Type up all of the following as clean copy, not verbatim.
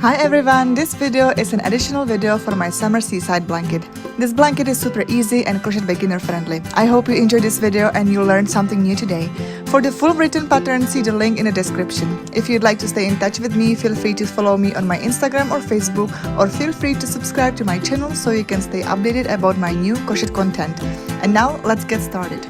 Hi everyone, this video is an additional video for my Summer Seaside Blanket. This blanket is super easy and crochet beginner friendly. I hope you enjoyed this video and you learned something new today. For the full written pattern, see the link in the description. If you'd like to stay in touch with me, feel free to follow me on my Instagram or Facebook, or feel free to subscribe to my channel so you can stay updated about my new crochet content. And now let's get started.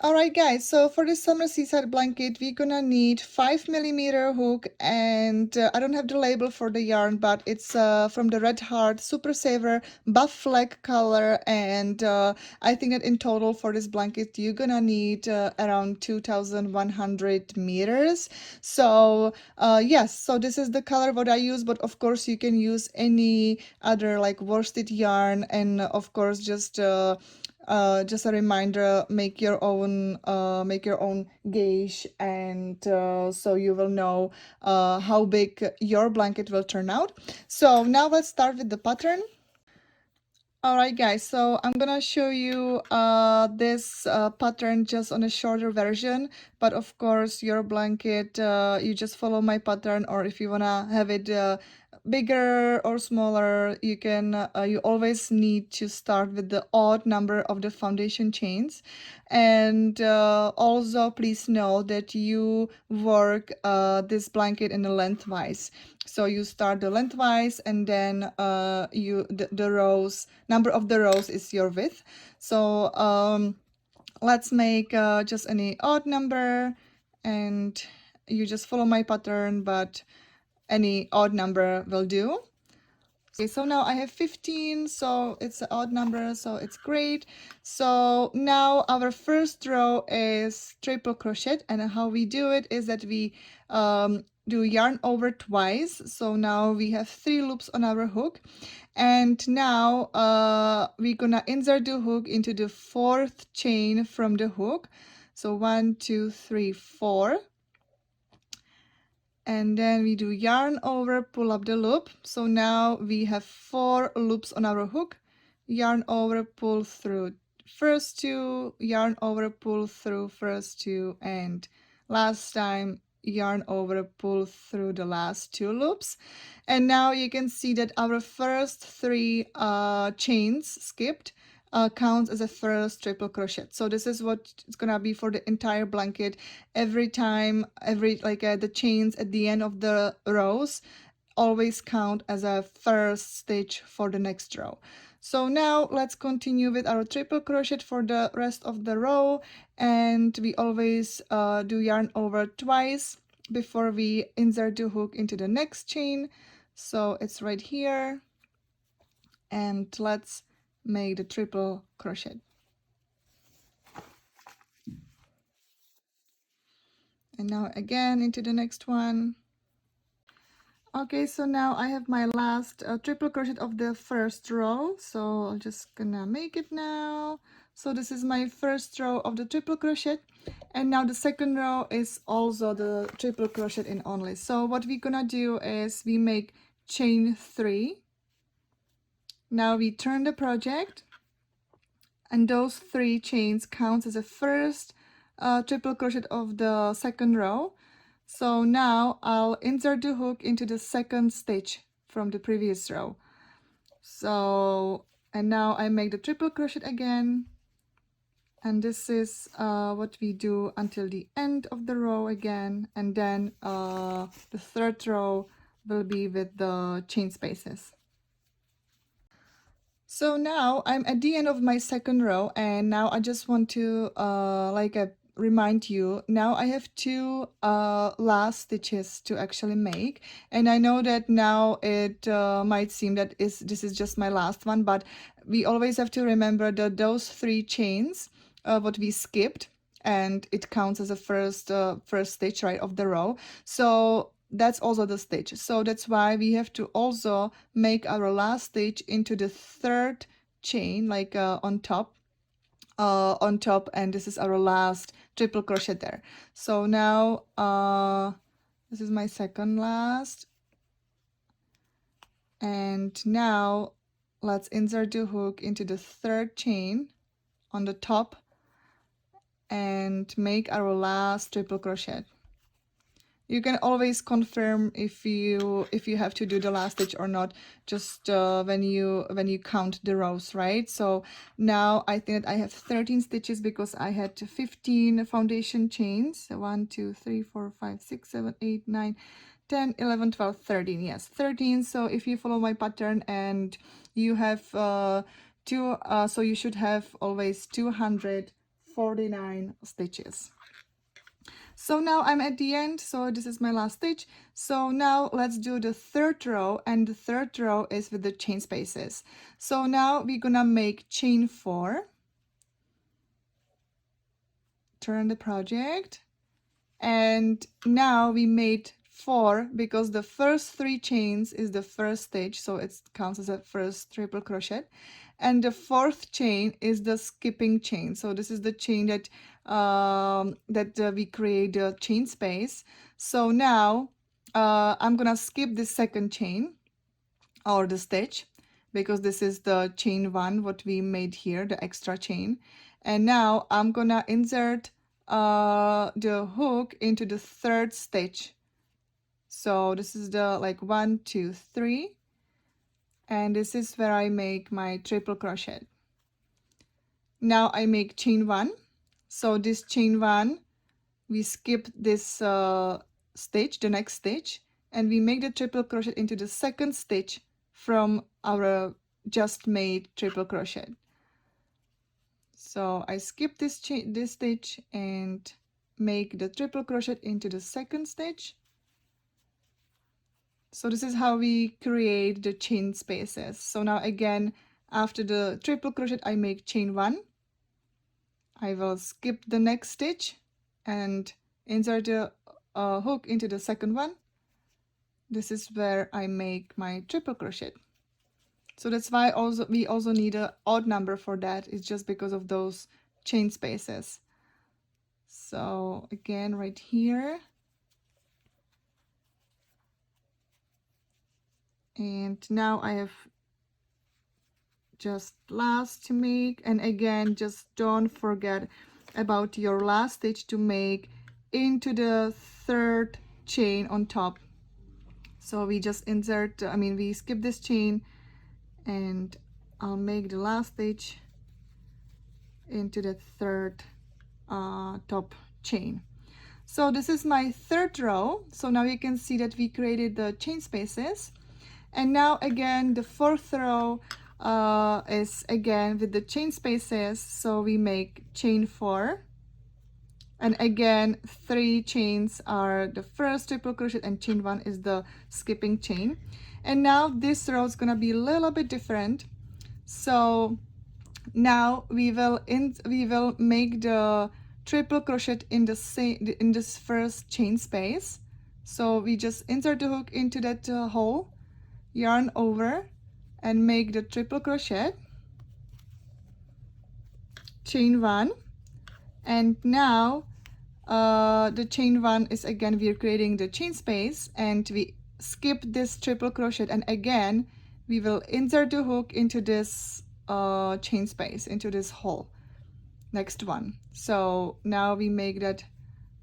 Alright guys, so for this Summer Seaside Blanket we're gonna need 5mm hook, and I don't have the label for the yarn, but it's from the Red Heart Super Saver Buff Flag color, and I think that in total for this blanket you're gonna need around 2100 meters. So yes, so this is the color what I use, but of course you can use any other like worsted yarn, and of course just a reminder, make your own gauge, and so you will know how big your blanket will turn out. So now let's start with the pattern. Alright guys, so I'm gonna show you this pattern just on a shorter version, but of course your blanket, you just follow my pattern, or if you wanna have it bigger or smaller, you can you always need to start with the odd number of the foundation chains. And also please know that you work this blanket in a lengthwise. So you start the lengthwise, and then the rows, number of the rows is your width. So let's make just any odd number, and you just follow my pattern, but any odd number will do. Okay, so now I have 15, so it's an odd number, so it's great. So now our first row is triple crochet, and how we do it is that we do yarn over twice. So now we have 3 loops on our hook, and now we're gonna insert the hook into the 4th chain from the hook. So 1 2 3 4, and then we do yarn over, pull up the loop. So now we have 4 loops on our hook, yarn over, pull through first 2, yarn over, pull through first 2, and last time yarn over, pull through the last 2 loops. And now you can see that our first 3 chains skipped counts as a first triple crochet. So this is what it's gonna be for the entire blanket. Every time, the chains at the end of the rows always count as a first stitch for the next row. So now let's continue with our triple crochet for the rest of the row, and we always do yarn over twice before we insert the hook into the next chain. So it's right here, and let's make the triple crochet. And now again into the next one. Okay, so now I have my last triple crochet of the first row, so I'm just gonna make it now. So this is my first row of the triple crochet, and now the second row is also the triple crochet in only. So what we're gonna do is we make chain 3. Now we turn the project, and those 3 chains counts as a first triple crochet of the second row. So now I'll insert the hook into the second stitch from the previous row. So, and now I make the triple crochet again, and this is what we do until the end of the row again, and then the third row will be with the chain spaces. So now I'm at the end of my second row, and now I just want to remind you, now I have 2 last stitches to actually make, and I know that now it might seem that this is just my last one, but we always have to remember that those 3 chains what we skipped, and it counts as a first stitch, right, of the row. So that's also the stitch, so that's why we have to also make our last stitch into the 3rd chain, like on top, and this is our last triple crochet there. So now this is my second last, and now let's insert the hook into the 3rd chain on the top and make our last triple crochet. You can always confirm if you have to do the last stitch or not, just when you count the rows, right? So now I think that I have 13 stitches because I had 15 foundation chains. 1 2 3 4 5 6 7 8 9 10 11 12 13. Yes, 13. So if you follow my pattern and you have so you should have always 249 stitches. So now I'm at the end, so this is my last stitch. So now let's do the third row, and the third row is with the chain spaces. So now we're gonna make chain 4, turn the project, and now we made 4 because the first 3 chains is the first stitch, so it counts as a first triple crochet, and the fourth chain is the skipping chain. So this is the chain that we create the chain space. So now I'm gonna skip the second chain or the stitch because this is the chain 1 what we made here, the extra chain, and now I'm gonna insert the hook into the third stitch. So this is the like 1 2 3, and this is where I make my triple crochet. Now I make chain 1. So this chain 1, we skip this stitch, the next stitch, and we make the triple crochet into the second stitch from our just made triple crochet. So I skip this stitch and make the triple crochet into the second stitch. So this is how we create the chain spaces. So now again, after the triple crochet, I make chain 1. I will skip the next stitch and insert the hook into the second one. This is where I make my triple crochet. So that's why we also need an odd number for that. It's just because of those chain spaces. So again, right here. And now I have just last to make, and again, just don't forget about your last stitch to make into the third chain on top. So we just insert, we skip this chain, and I'll make the last stitch into the third top chain. So this is my third row. So now you can see that we created the chain spaces, and now again the fourth row is again with the chain spaces. So we make chain 4, and again 3 chains are the first triple crochet, and chain 1 is the skipping chain. And now this row is gonna be a little bit different. So now we will make the triple crochet in this first chain space. So we just insert the hook into that hole, yarn over, and make the triple crochet, chain 1, and now the chain 1 is again we're creating the chain space, and we skip this triple crochet, and again we will insert the hook into this chain space, into this hole, next one. So now we make that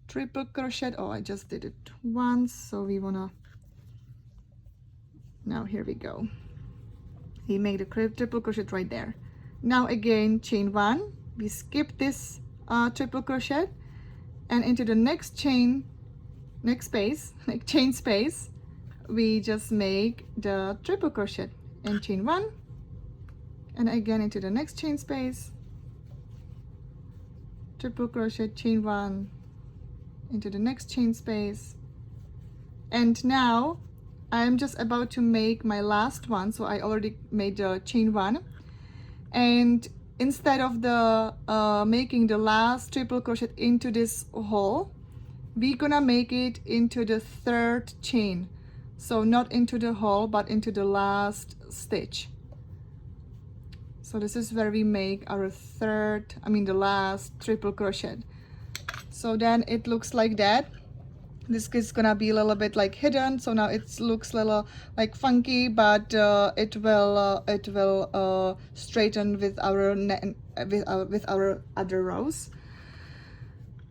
triple crochet. Oh, I just did it once, so we wanna, now here we go, we make the triple crochet right there. Now again, chain 1, we skip this triple crochet, and into the next chain, next space, like chain space, we just make the triple crochet and chain 1, and again into the next chain space, triple crochet, chain 1, into the next chain space. And now I'm just about to make my last one, so I already made the chain 1, and instead of the making the last triple crochet into this hole, we're gonna make it into the third chain. So not into the hole, but into the last stitch. So this is where we make our the last triple crochet. So then it looks like that. This is gonna be a little bit like hidden, so now it looks a little like funky, but it will straighten with our other rows.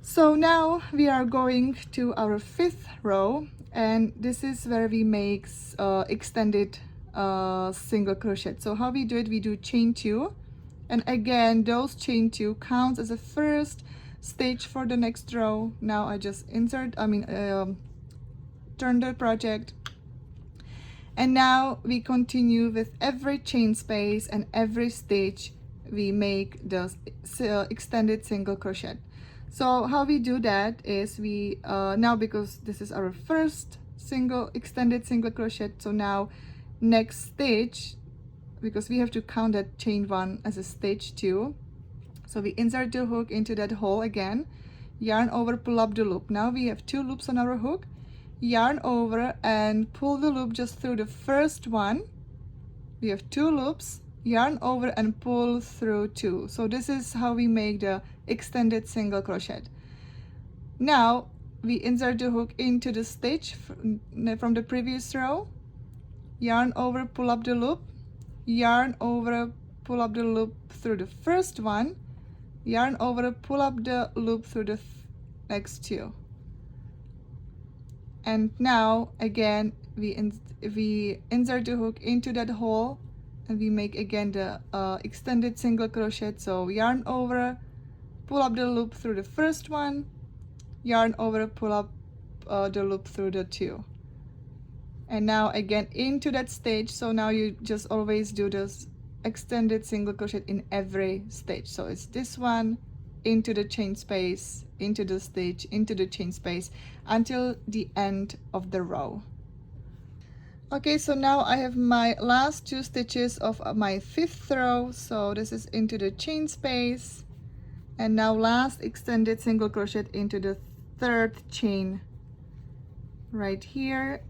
So now we are going to our 5th row, and this is where we make extended single crochet. So how we do it, we do chain 2, and again those chain 2 counts as a first stitch for the next row. Now I just turn the project, and now we continue with every chain space and every stitch we make the extended single crochet. So how we do that is we now, because this is our first extended single crochet, so now next stitch, because we have to count that chain 1 as a stitch 2, so we insert the hook into that hole again, yarn over, pull up the loop. Now we have 2 loops on our hook, yarn over and pull the loop just through the first one. We have 2 loops, yarn over and pull through 2. So this is how we make the extended single crochet. Now we insert the hook into the stitch from the previous row, yarn over, pull up the loop, yarn over, pull up the loop through the first one, yarn over, pull up the loop through the next 2. And now again we insert the hook into that hole, and we make again the extended single crochet. So yarn over, pull up the loop through the first one, yarn over, pull up the loop through the 2, and now again into that stitch. So now you just always do this extended single crochet in every stitch. So it's this one, into the chain space, into the stitch, into the chain space, until the end of the row. Okay, so now I have my last 2 stitches of my 5th row. So this is into the chain space, and now last extended single crochet into the 3rd chain right here.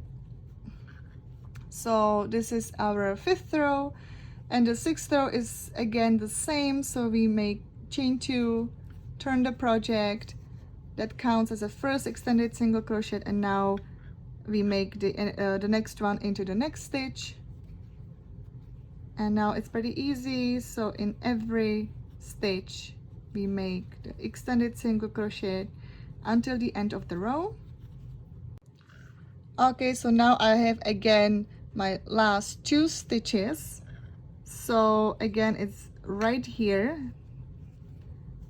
So this is our 5th row, and the 6th row is again the same. So we make chain 2, turn the project, that counts as a first extended single crochet, and now we make the next one into the next stitch. And now it's pretty easy. So in every stitch we make the extended single crochet until the end of the row. Okay, so now I have again my last 2 stitches. So again it's right here,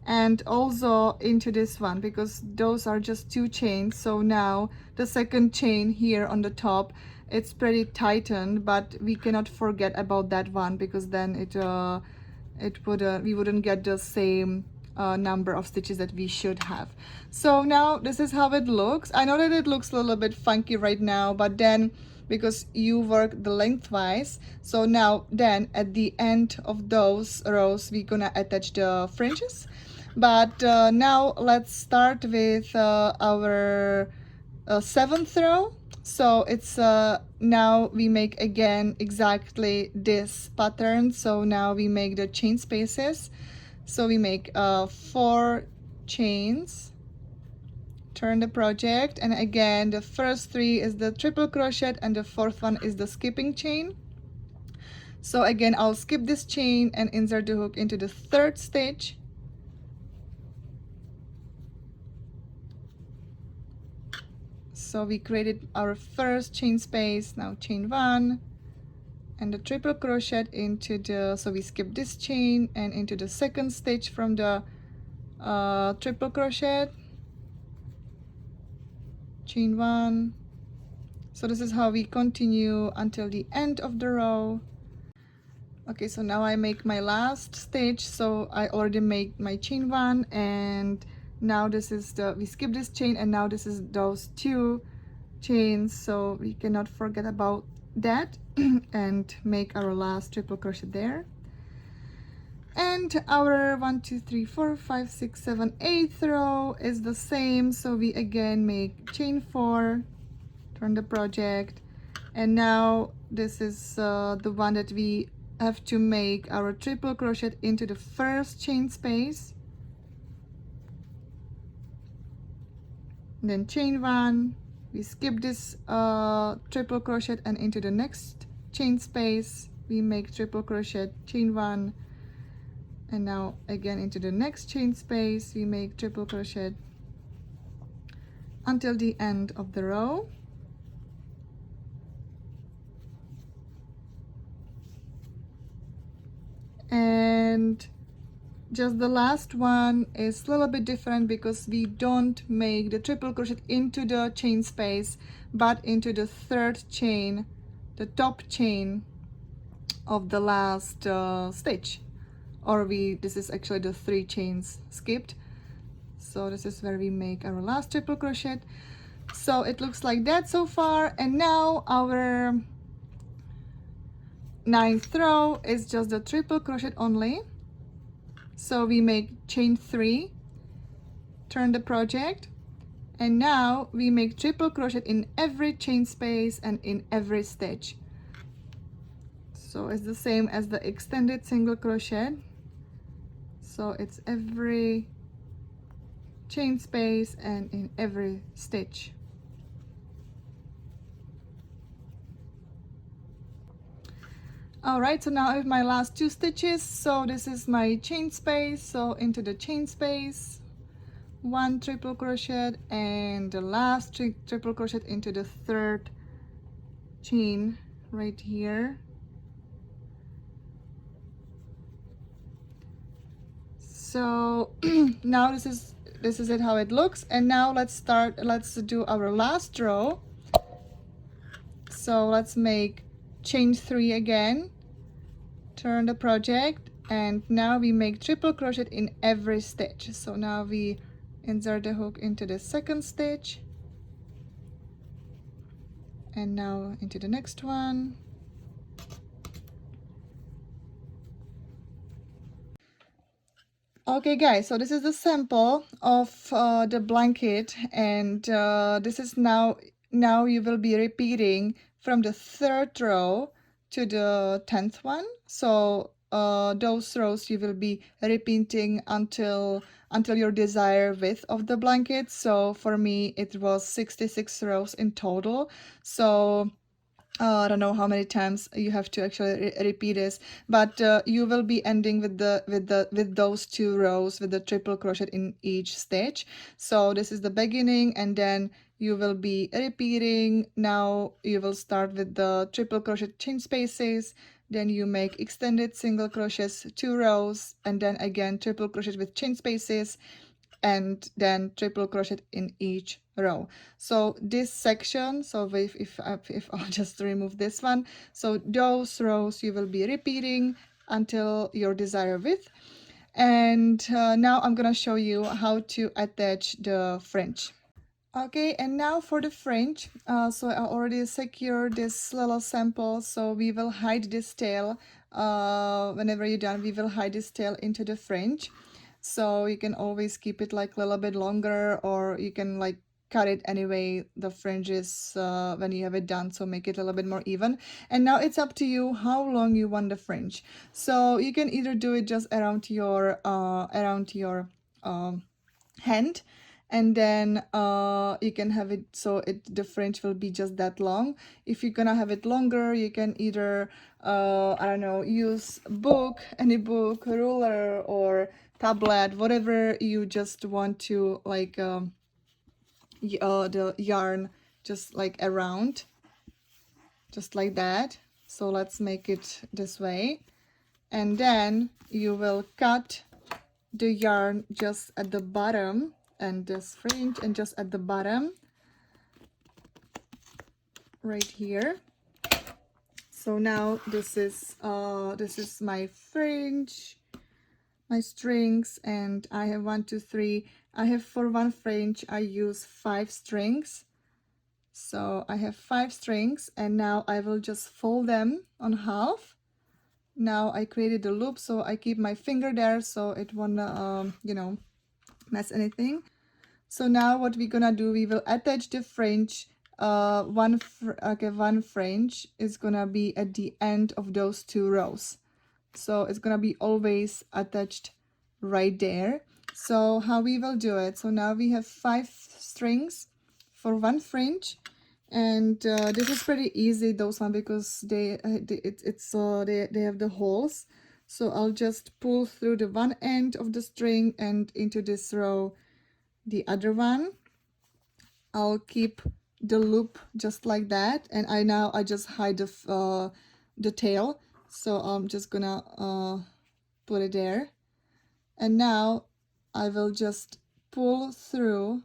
and also into this one, because those are just 2 chains. So now the second chain here on the top, it's pretty tightened, but we cannot forget about that one, because then we wouldn't get the same number of stitches that we should have. So now this is how it looks. I know that it looks a little bit funky right now, but then because you work the lengthwise, so now then at the end of those rows we're gonna attach the fringes. But now let's start with our 7th row. So it's now we make again exactly this pattern. So now we make the chain spaces. So we make 4 chains, turn the project, and again the first 3 is the triple crochet, and the 4th one is the skipping chain. So again I'll skip this chain and insert the hook into the 3rd stitch. So we created our first chain space, now chain 1 and the triple crochet into the, so we skip this chain and into the 2nd stitch from the triple crochet, chain 1. So this is how we continue until the end of the row. Okay, so now I make my last stitch. So I already made my chain 1, and now this is we skip this chain, and now this is those 2 chains, so we cannot forget about that and make our last triple crochet there. And our 1 2 3 4 5 6 7 8th row is the same. So we again make chain 4, turn the project, and now this is the one that we have to make our triple crochet into the first chain space, then chain 1, we skip this triple crochet, and into the next chain space we make triple crochet, chain 1, and now again into the next chain space we make triple crochet, until the end of the row. And just the last one is a little bit different because we don't make the triple crochet into the chain space, but into the third chain, the top chain of the last stitch. Or this is actually the 3 chains skipped. So this is where we make our last triple crochet. So it looks like that so far. And now our 9th row is just the triple crochet only. So we make chain 3, turn the project, and now we make triple crochet in every chain space and in every stitch. So it's the same as the extended single crochet. So it's every chain space and in every stitch. All right, so now I have my last 2 stitches. So this is my chain space. So into the chain space, 1 triple crochet, and the last triple crochet into the 3rd chain right here. So now this is it how it looks. And now let's do our last row. So let's make chain 3 again, turn the project, and now we make triple crochet in every stitch. So now we insert the hook into the 2nd stitch, and now into the next one. Okay guys, so this is the sample of the blanket, and this is now you will be repeating from the 3rd row to the 10th one. So those rows you will be repeating until your desired width of the blanket. So for me it was 66 rows in total. So I don't know how many times you have to actually repeat this, but you will be ending with those 2 rows with the triple crochet in each stitch. So this is the beginning, and then you will be repeating. Now you will start with the triple crochet chain spaces, then you make extended single crochets 2 rows, and then again triple crochet with chain spaces, and then triple crochet in each row. So this section, so if I'll just remove this one, so those rows you will be repeating until your desired width. And now I'm gonna show you how to attach the fringe. Okay, and now for the fringe. So I already secured this little sample, so we will hide this tail. Whenever you're done, we will hide this tail into the fringe. So you can always keep it like a little bit longer, or you can like cut it anyway, the fringes, when you have it done, so make it a little bit more even. And now it's up to you how long you want the fringe. So you can either do it just around your hand, and then you can have it so the fringe will be just that long. If you're gonna have it longer, you can either I don't know, use any book, ruler, or tablet, whatever you just want to like the yarn just like around, just like that. So let's make it this way, and then you will cut the yarn just at the bottom and this fringe, and just at the bottom right here. So now this is my fringe, my strings, and I have 1 2 3. I have, for one fringe I use 5 strings. So I have 5 strings, and now I will just fold them on half. Now I created a loop, so I keep my finger there so it won't you know, mess anything. So now what we're gonna do, we will attach the fringe. One fringe is gonna be at the end of those 2 rows. So it's gonna be always attached right there. So how we will do it, so now we have 5 strings for one fringe, and this is pretty easy, those one, because they have the holes. So I'll just pull through the one end of the string and into this row the other one, I'll keep the loop just like that, and I just hide the tail, so I'm just gonna put it there, and now I will just pull through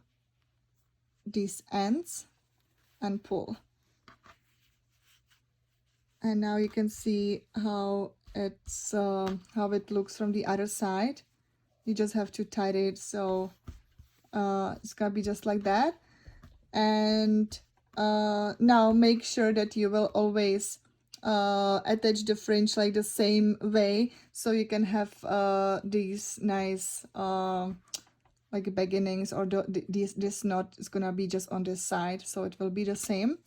these ends and pull, and now you can see how it looks from the other side. You just have to tie it, so it's gonna be just like that. And now make sure that you will always attach the fringe like the same way, so you can have these nice like beginnings, or this knot is gonna be just on this side, so it will be the same.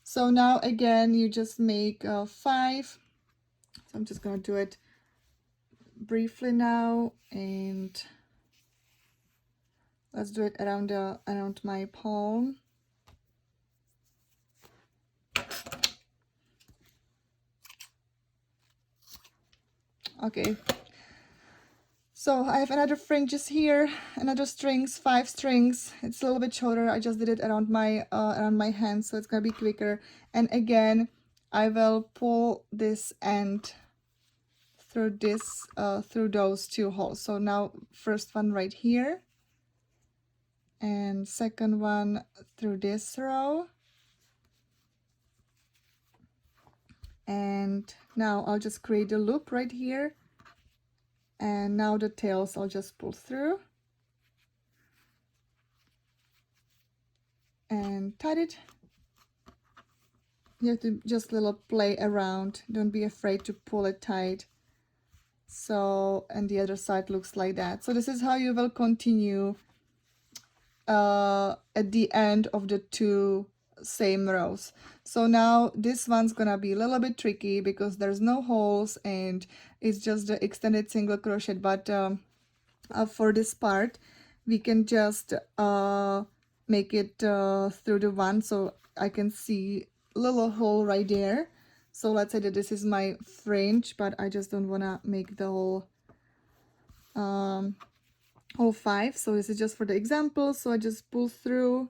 So now again you just make 5. So I'm just gonna do it briefly now, and let's do it around my palm. Okay, so I have another fringes here, another strings, 5 strings. It's a little bit shorter. I just did it around my hand, so it's gonna be quicker. And again, I will pull this end through through those 2 holes. So now first one right here, and second one through this row. And now I'll just create a loop right here, and now the tails I'll just pull through and tie it. You have to just little play around, don't be afraid to pull it tight. So, and the other side looks like that. So this is how you will continue at the end of the 2 same rows. So now this one's gonna be a little bit tricky because there's no holes and it's just the extended single crochet, but for this part we can just make it through the one, so I can see a little hole right there. So let's say that this is my fringe, but I just don't want to make the whole 5. So this is just for the example. So I just pull through,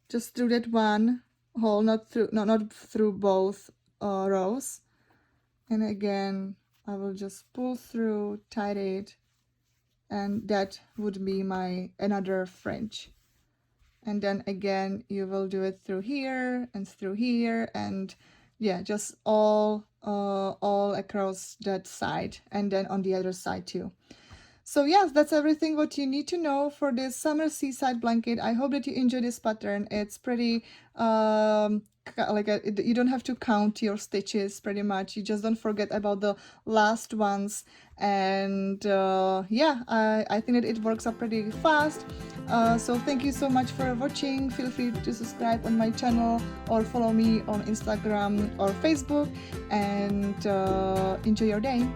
just through that one hole, not through both rows. And again, I will just pull through, tie it, and that would be my another fringe. And then again you will do it through here and through here, and yeah, just all across that side, and then on the other side too. So yes, that's everything what you need to know for this summer seaside blanket. I hope that you enjoy this pattern. It's pretty you don't have to count your stitches pretty much. You just don't forget about the last ones, and yeah, I think that it works up pretty fast. So thank you so much for watching. Feel free to subscribe on my channel or follow me on Instagram or Facebook, and enjoy your day.